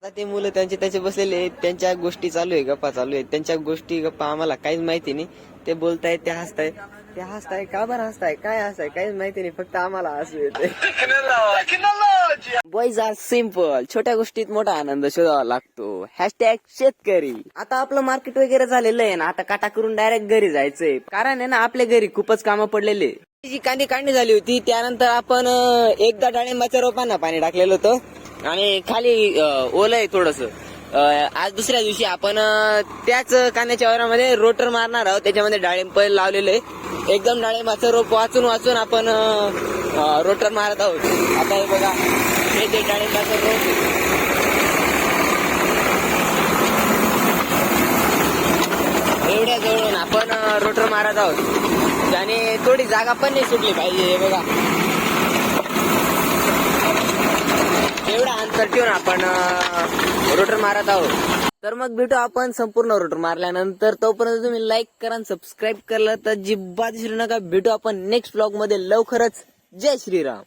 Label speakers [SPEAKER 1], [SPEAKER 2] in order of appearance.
[SPEAKER 1] आता ते मुलं त्यांचे बसलेले आहेत, त्यांच्या गोष्टी चालू आहे, गप्पा चालू आहेत. त्यांच्या गोष्टी गप्पा आम्हाला काहीच माहिती नाही. ते बोलतायत, ते हसताय का बरं हसताय, काय हसताय काहीच माहिती नाही, फक्त आम्हाला हसू येते. Boys are simple. छोट्या गोष्टीत मोठा आनंद शोधावा लागतो. हॅशटॅग शेतकरी. आता आपलं मार्केट वगैरे झालेलं आहे ना, आता काटा करून डायरेक्ट घरी जायचंय. कारण आहे ना, आपल्या घरी खूपच कामं पडलेले. जी कांडी झाली होती, त्यानंतर आपण एकदा डाळिंबाच्या रोपांना पाणी टाकलेलं होतं आणि खाली ओलं आहे थोडस. आज दुसऱ्या दिवशी आपण त्याच कांद्याच्या वावरामध्ये रोटर मारणार आहोत. त्याच्यामध्ये डाळिंब लावलेलं आहे. एकदम डाळिंबाचं रोप वाचून आपण रोटर मारत आहोत. आता हे बघा, हे ते डाळिंबाचं रोप आहे. एवढ्या जवळून आपण रोटर मारत आहोत आणि थोडी जागा पण नाही सुटली पाहिजे. हे बघा, एवढा अंतर ठेवून आपण रोटर मारत आहोत. तर मग भेटू आपण संपूर्ण रोटर मारल्यानंतर. तोपर्यंत तुम्ही लाईक करा आणि सबस्क्राईब केलं तर अजिबात विसरू नका. भेटू आपण नेक्स्ट ब्लॉग मध्ये लवकरच. जय श्रीराम.